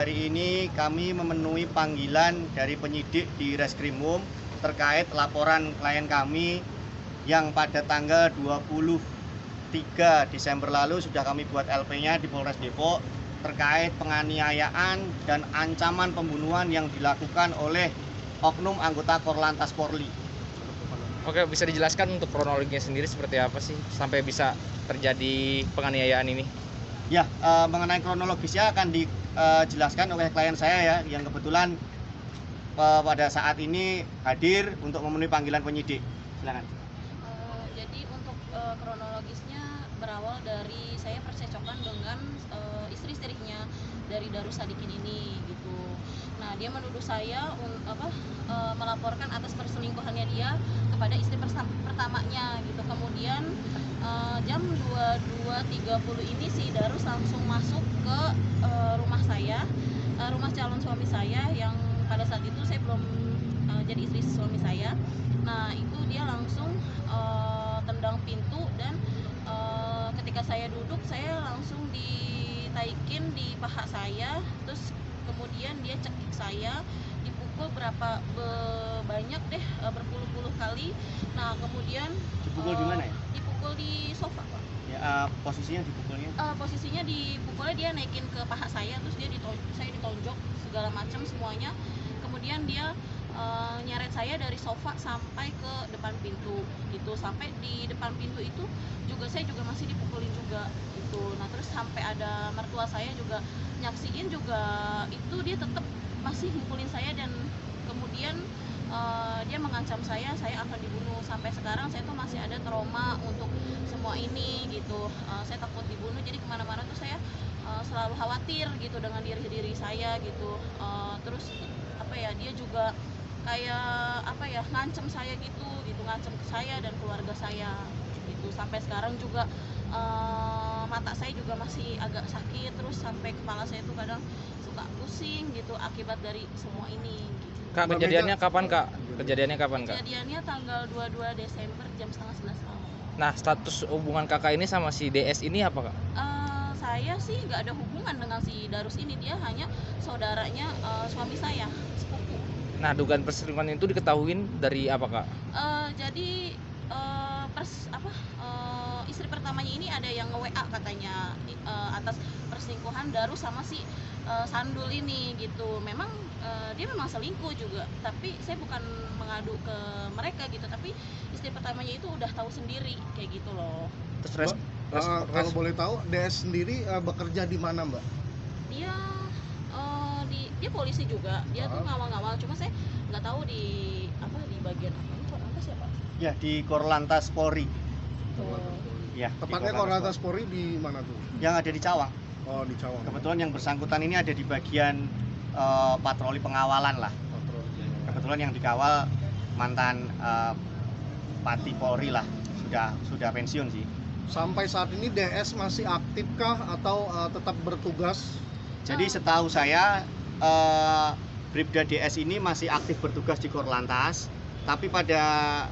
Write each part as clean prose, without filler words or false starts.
Hari ini kami memenuhi panggilan dari penyidik di Reskrimum terkait laporan klien kami yang pada tanggal 23 Desember lalu sudah kami buat LP-nya di Polres Depok terkait penganiayaan dan ancaman pembunuhan yang dilakukan oleh oknum anggota Korlantas Polri. Oke, bisa dijelaskan untuk kronologinya sendiri seperti apa sih sampai bisa terjadi penganiayaan ini? Ya, mengenai kronologisnya akan dijelaskan oleh klien saya ya, yang kebetulan pada saat ini hadir untuk memenuhi panggilan penyidik. Silakan. Jadi untuk kronologisnya berawal dari saya percekcokan dengan istri-istrinya dari Darus Sadikin ini gitu. Nah, dia menuduh saya melaporkan atas perselingkuhannya dia kepada istri pertamanya gitu. Kemudian jam 22.30 ini si Darus langsung masuk ke rumah saya, rumah calon suami saya yang pada saat itu saya belum jadi istri suami saya. Nah, itu dia langsung tendang pintu dan ketika saya duduk saya langsung ditaikin di paha saya, terus kemudian dia cekik saya, dipukul banyak deh, berpuluh-puluh kali. Nah, kemudian Dipukul di mana ya? Dipukul di sofa, Pak. Ya, posisinya dipukulnya? Posisinya dipukulnya dia naikin ke paha saya, terus saya ditonjok segala macam semuanya. Kemudian dia nyeret saya dari sofa sampai ke depan pintu gitu. Sampai di depan pintu itu saya juga masih dipukulin juga gitu. Nah, terus sampai ada mertua saya juga nyaksiin juga, itu dia tetap masih mukulin saya dan kemudian dia mengancam saya akan dibunuh. Sampai sekarang saya tuh masih ada trauma untuk semua ini gitu. Saya takut dibunuh, jadi kemana-mana tuh saya selalu khawatir gitu dengan diri saya gitu. Terus dia juga kayak ngancem saya gitu, ngancem ke saya dan keluarga saya gitu. Sampai sekarang juga mata saya juga masih agak sakit, terus sampai kepala saya tuh kadang suka pusing gitu akibat dari semua ini gitu. Kak, kejadiannya kapan, Kak? Kejadiannya tanggal 22 Desember jam 10:30 malam. Nah, status hubungan kakak ini sama si DS ini apa, Kak? Saya sih nggak ada hubungan dengan si Darus ini, dia hanya saudaranya suami saya, sepupu. Nah, dugaan perselingkuhan itu diketahuin dari apa, Kak? Jadi istri pertamanya ini ada yang nge-WA katanya atas perselingkuhan Darus sama si Sandul ini gitu. Memang dia memang selingkuh juga, tapi saya bukan mengadu ke mereka gitu, tapi istri pertamanya itu udah tahu sendiri kayak gitu loh. Terus kalau boleh tahu, DS sendiri bekerja di mana, Mbak? Dia dia polisi juga, dia tuh ngawal-ngawal, cuma saya nggak tahu di bagian apa siapa? Ya, di Korlantas Polri. Ya, Tepatnya Korlantas Polri di mana tuh? yang ada di Cawang. Oh, di Cawang. Kebetulan yang bersangkutan ini ada di bagian patroli pengawalan lah. Kebetulan yang dikawal mantan Pati Polri lah, sudah pensiun sih. Sampai saat ini DS masih aktifkah atau tetap bertugas? Jadi setahu saya Bribda DS ini masih aktif bertugas di Korlantas, tapi pada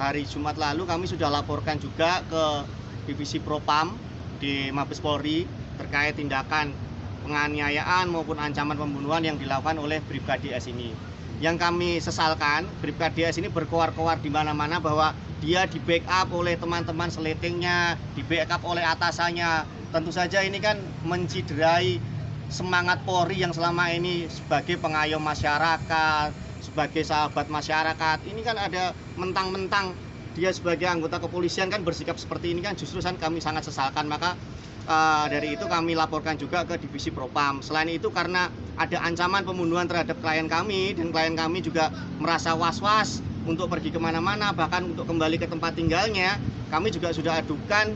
hari Jumat lalu kami sudah laporkan juga ke Divisi Propam di Mabes Polri terkait tindakan penganiayaan maupun ancaman pembunuhan yang dilakukan oleh Bribda DS ini. Yang kami sesalkan, Bribda DS ini berkoar-koar di mana-mana bahwa dia di backup oleh teman-teman seletingnya, di backup oleh atasannya. Tentu saja ini kan menciderai semangat Polri yang selama ini sebagai pengayom masyarakat, sebagai sahabat masyarakat. Ini kan ada mentang-mentang dia sebagai anggota kepolisian kan bersikap seperti ini kan justru kami sangat sesalkan. Maka dari itu kami laporkan juga ke Divisi Propam. Selain itu karena ada ancaman pembunuhan terhadap klien kami dan klien kami juga merasa was-was untuk pergi kemana-mana, bahkan untuk kembali ke tempat tinggalnya, kami juga sudah adukan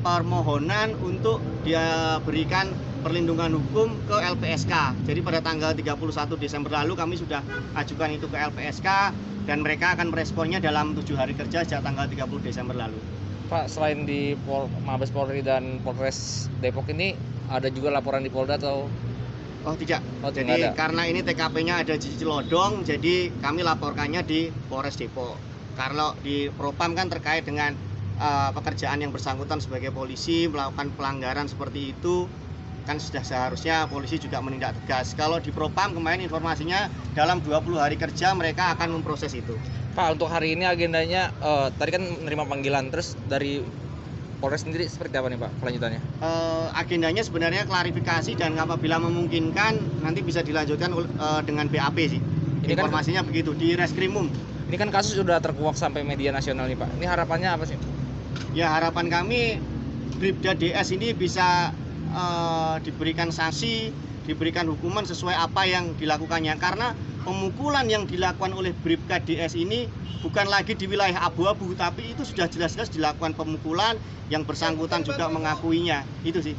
permohonan untuk dia berikan perlindungan hukum ke LPSK. Jadi pada tanggal 31 Desember lalu kami sudah ajukan itu ke LPSK dan mereka akan meresponnya dalam 7 hari kerja sejak tanggal 30 Desember lalu. Pak, selain di Mabes Polri dan Polres Depok ini ada juga laporan di Polda atau? Oh tidak. Oh, jadi ada. Karena ini TKP-nya ada di Cilodong, jadi kami laporkannya di Polres Depok. Kalau di Propam kan terkait dengan pekerjaan yang bersangkutan sebagai polisi melakukan pelanggaran seperti itu, kan sudah seharusnya polisi juga menindak tegas. Kalau di Propam kemarin informasinya dalam 20 hari kerja mereka akan memproses itu. Pak, untuk hari ini agendanya tadi kan menerima panggilan, terus dari Polres sendiri seperti apa nih Pak kelanjutannya? Agendanya sebenarnya klarifikasi dan apabila memungkinkan nanti bisa dilanjutkan dengan BAP sih. Ini kan- Informasinya begitu di Reskrimum. Ini kan kasus sudah terkuak sampai media nasional nih Pak. Ini harapannya apa sih? Ya harapan kami Bribda DS ini bisa diberikan sanksi, diberikan hukuman sesuai apa yang dilakukannya. Karena pemukulan yang dilakukan oleh Bribka DS ini bukan lagi di wilayah abu-abu, tapi itu sudah jelas-jelas dilakukan pemukulan yang bersangkutan juga mengakuinya. Itu sih.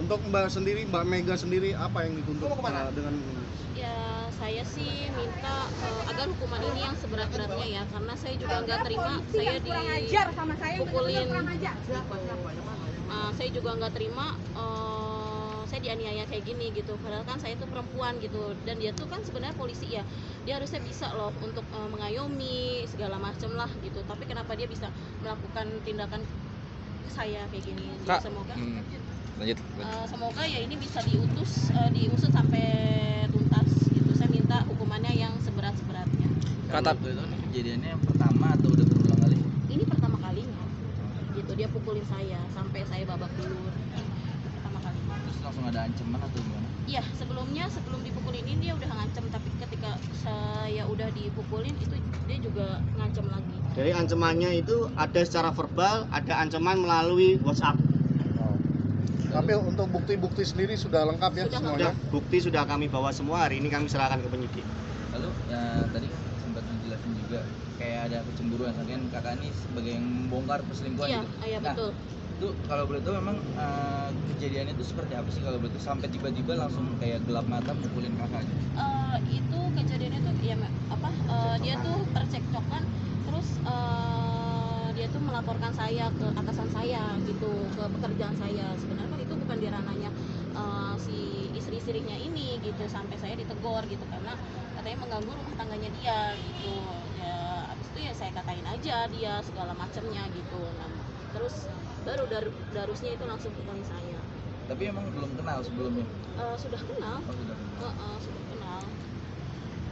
Untuk Mbak Mega sendiri apa yang dituntut dengan ini? Ya saya sih minta agar hukuman ini yang seberat-beratnya ya, karena saya juga nggak terima saya dipukulin. Saya juga nggak terima saya dianiaya kayak gini gitu, padahal kan saya tuh perempuan gitu, dan dia tuh kan sebenarnya polisi ya, dia harusnya bisa loh untuk mengayomi segala macem lah gitu, tapi kenapa dia bisa melakukan tindakan ke saya kayak gini. Jadi Kak, semoga lanjut. semoga ya ini bisa diusut sampai tuntas gitu. Saya minta hukumannya yang seberat-seberatnya. Kata Waktu itu nih kejadiannya yang pertama atau udah berulang kali? Ini pertama kalinya gitu, dia pukulin saya sampai saya babak belur. Pertama kalinya. Terus langsung ada ancaman atau gimana? Iya, sebelum dipukulin ini dia udah ngancem, tapi ketika saya udah dipukulin itu dia juga ngancem lagi. Dari ancamannya itu ada secara verbal, ada ancaman melalui WhatsApp. Tapi untuk bukti-bukti sendiri sudah lengkap ya Sudah semuanya? Bukti sudah kami bawa semua, hari ini kami serahkan ke penyidik. Lalu ya tadi kan sempat dijelasin juga kayak ada kecemburuan, kan kakak ini sebagai yang membongkar perselingkuhan Iya, gitu. iya Nah, betul. itu kalau boleh tahu memang kejadiannya itu seperti apa sih kalau boleh tahu sampai tiba-tiba langsung kayak gelap mata mukulin kakak gitu? Itu kejadiannya tuh ya dia tuh percekcokan, terus dia tuh melaporkan saya ke atasan saya gitu, ke pekerjaan saya. Sebenarnya kan itu bukan di ranahnya si istri-istrinya ini gitu, sampai saya ditegur gitu karena katanya mengganggu rumah tangganya dia gitu. Ya abis itu ya saya katain aja dia segala macamnya gitu. Nah, terus baru darusnya itu langsung pukulin saya. Tapi emang belum kenal sebelumnya? Sudah kenal. Oh, sudah kenal. Sudah kenal.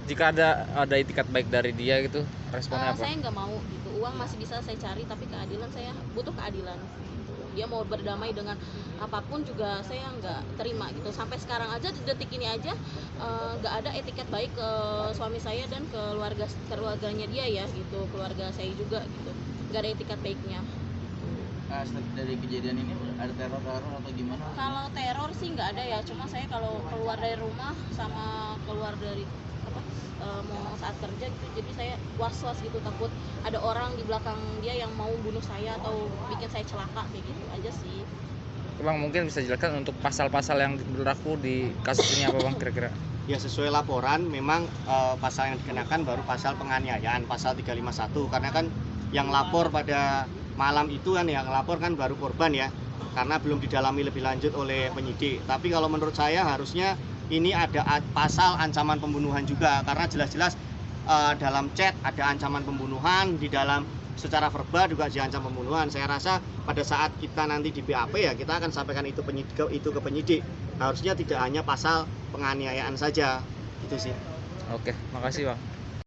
jika ada itikat baik dari dia gitu, responnya apa? Saya nggak mau gitu, uang masih bisa saya cari, tapi keadilan saya butuh keadilan gitu. Dia mau berdamai dengan apapun juga saya nggak terima gitu. Sampai sekarang aja, di detik ini aja nggak ada etiket baik ke suami saya dan keluarganya dia ya gitu, keluarga saya juga gitu, nggak ada etiket baiknya. Nah, setelah dari kejadian ini ada teror atau gimana? Kalau teror sih nggak ada ya, cuma saya kalau keluar dari rumah sama keluar dari mau saat kerja gitu, jadi saya was-was gitu, takut ada orang di belakang dia yang mau bunuh saya atau bikin saya celaka kayak gitu aja sih. Bang, mungkin bisa jelaskan untuk pasal-pasal yang berlaku di kasus ini apa Bang kira-kira? Ya sesuai laporan memang pasal yang dikenakan baru pasal penganiayaan, pasal 351, karena kan yang lapor pada malam itu kan yang lapor kan baru korban ya, karena belum didalami lebih lanjut oleh penyidik. Tapi kalau menurut saya harusnya ini ada pasal ancaman pembunuhan juga, karena jelas-jelas dalam chat ada ancaman pembunuhan, di dalam secara verbal juga diancam pembunuhan. Saya rasa pada saat kita nanti di BAP ya kita akan sampaikan itu ke penyidik. Harusnya tidak hanya pasal penganiayaan saja. Itu sih. Oke, makasih Bang.